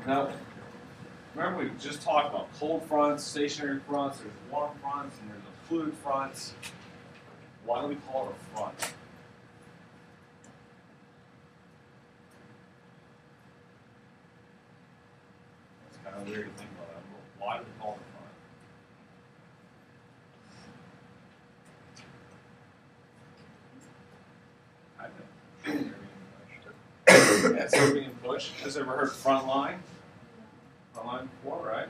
Now, remember we just talked about cold fronts, stationary fronts, there's warm fronts, and there's occluded fronts. Why do we call it a front? It's kind of weird to think about that, but why do we call it a front? I know. Yeah, so being pushed. Has ever heard front line? Front line before, right?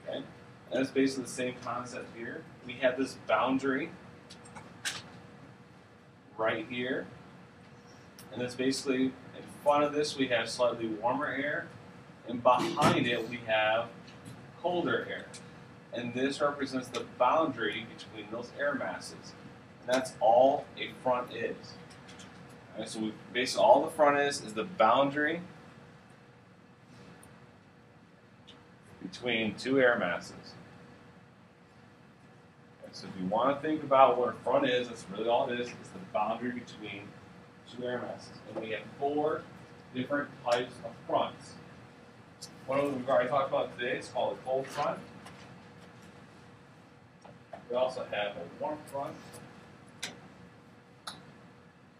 Okay. And that's basically the same concept here. We have this boundary right here. And that's basically, in front of this we have slightly warmer air, and behind it we have colder air. And this represents the boundary between those air masses. And that's all a front is. All right, so we basically all the front is the boundary between two air masses. Okay, so if you want to think about what a front is, that's really all it is. It's the boundary between two air masses. And we have four different types of fronts. One of them we've already talked about today. It's called a cold front. We also have a warm front.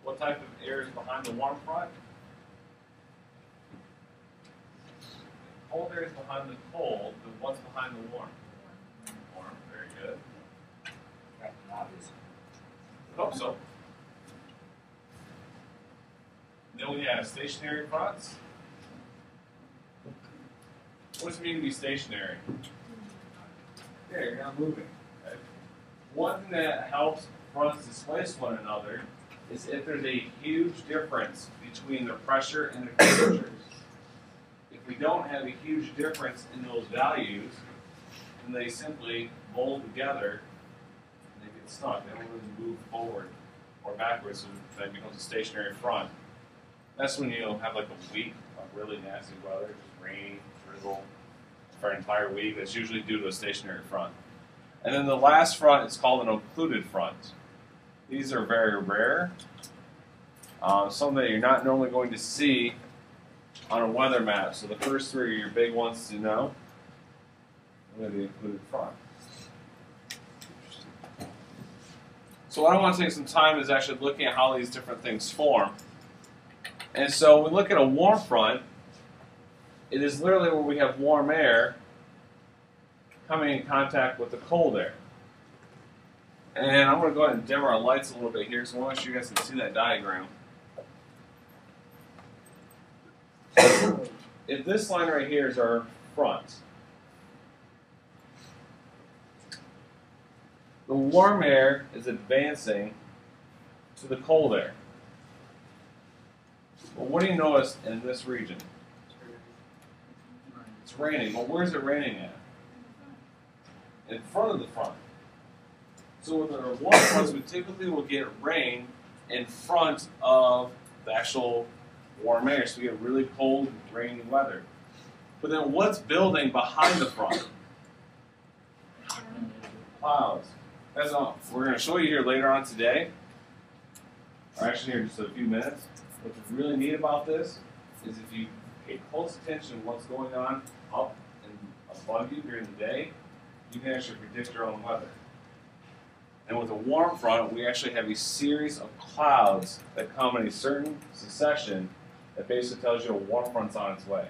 What type of air is behind the warm front? Cold air is behind the cold, but what's behind the warm? Warm, very good. Captain Obvious. I hope so. Then we have stationary fronts. What does it mean to be stationary? Yeah, you're not moving. Okay. One thing that helps fronts displace one another is if there's a huge difference between the pressure and the temperatures. If we don't have a huge difference in those values, then they simply mold together and they get stuck. They don't really move forward or backwards, so that becomes a stationary front. That's when you have like a week of really nasty weather, just rain, drizzle for an entire week. That's usually due to a stationary front. And then the last front is called an occluded front. These are very rare. Some that you're not normally going to see on a weather map. So the first three are your big ones to know. And then the occluded front. So what I want to take some time is actually looking at how these different things form. And so when we look at a warm front, it is literally where we have warm air coming in contact with the cold air. And I'm going to go ahead and dim our lights a little bit here, so I want to make sure you guys can see that diagram. If this line right here is our front, the warm air is advancing to the cold air. Well, what do you notice in this region? It's raining. But where's it raining at? In front of the front. So with our warm fronts, we typically will get rain in front of the actual warm air. So we get really cold, rainy weather. But then what's building behind the front? Clouds. That's all. We're going to show you here later on today, or actually here in just a few minutes. What's really neat about this is if you pay close attention to what's going on up and above you during the day, you can actually predict your own weather. And with a warm front, we actually have a series of clouds that come in a certain succession that basically tells you a warm front's on its way.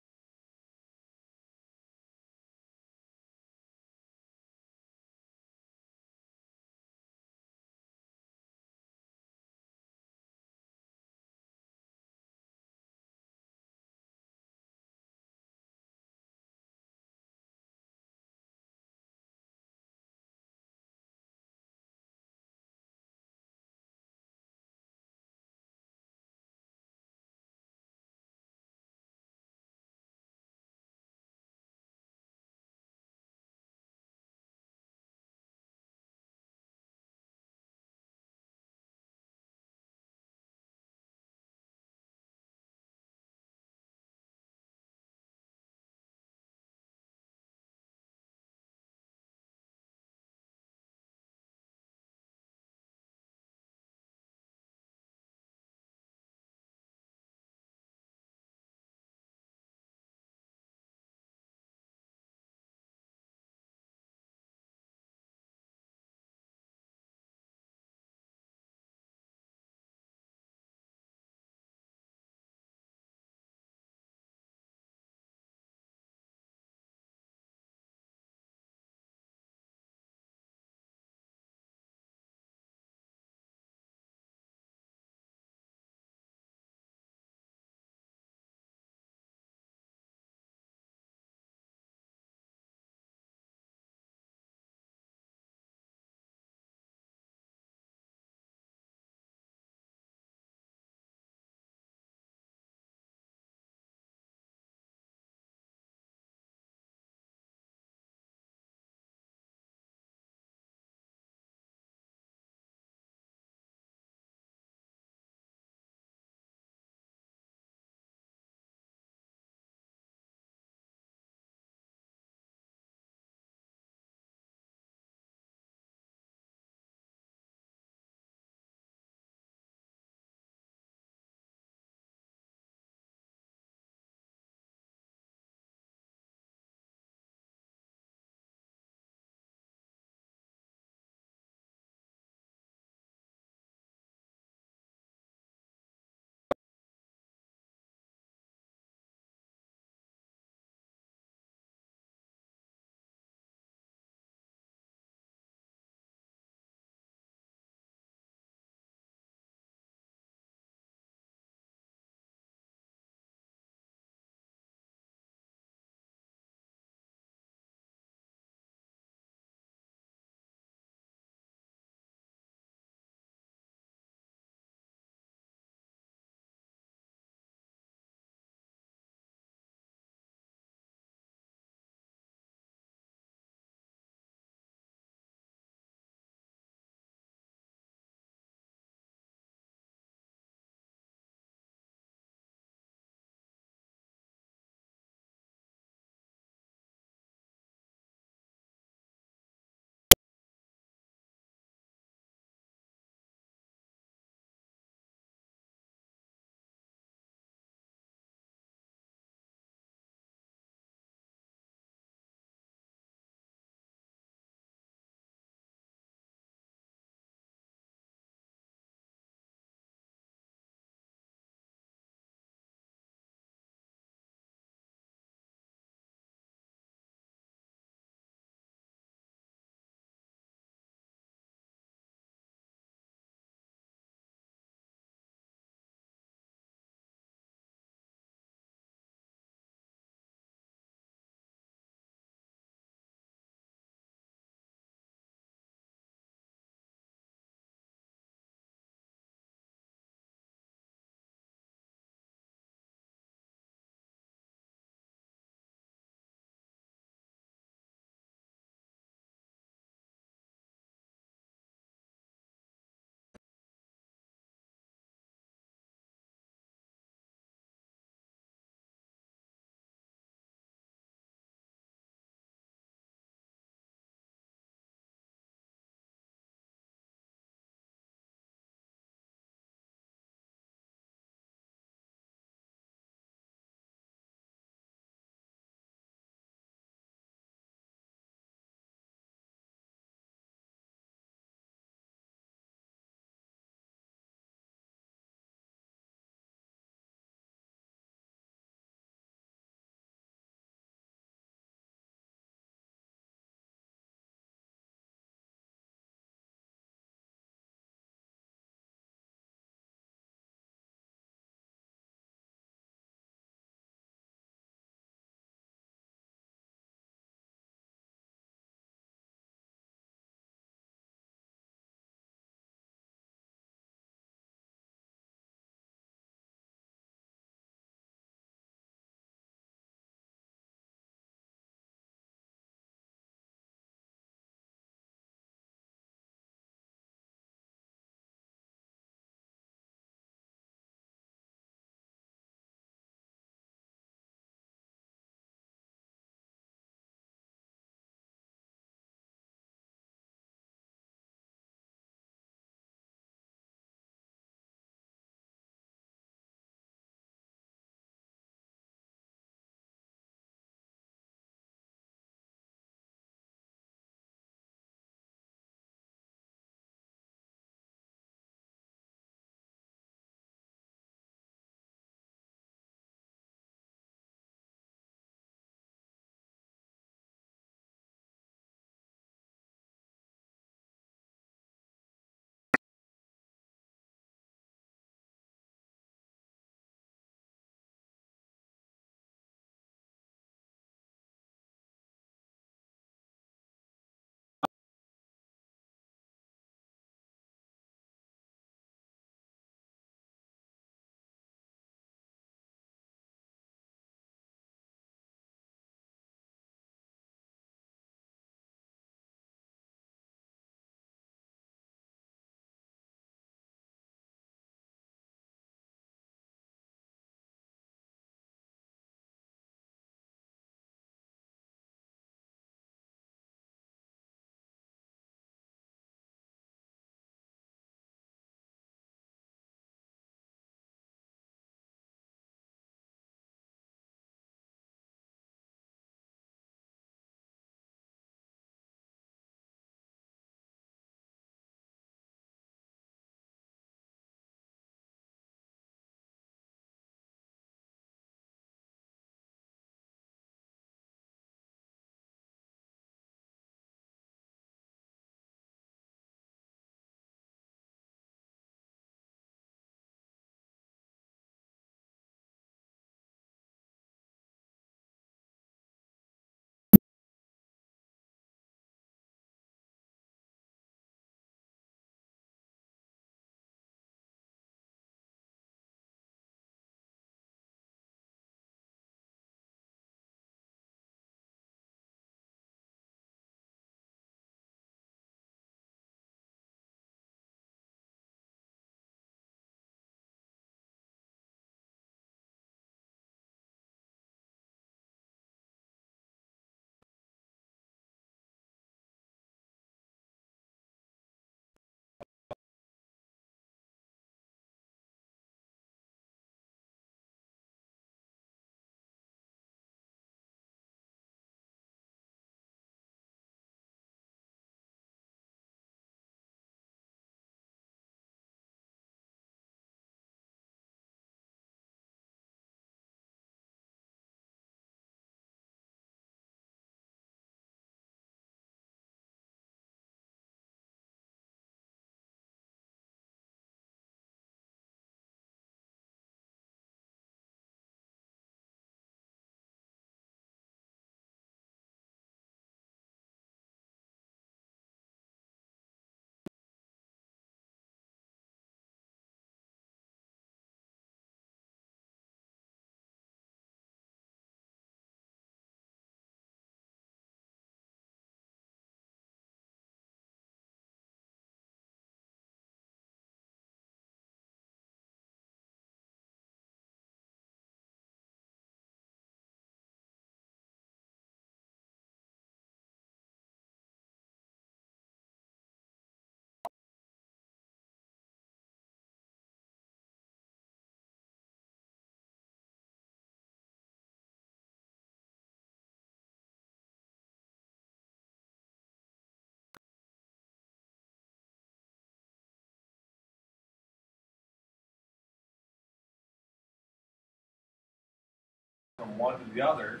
from one to the other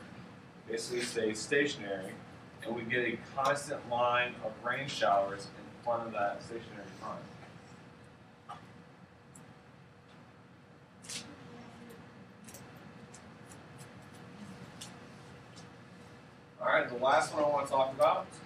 basically stays stationary, and we get a constant line of rain showers in front of that stationary front. All right, the last one I want to talk about is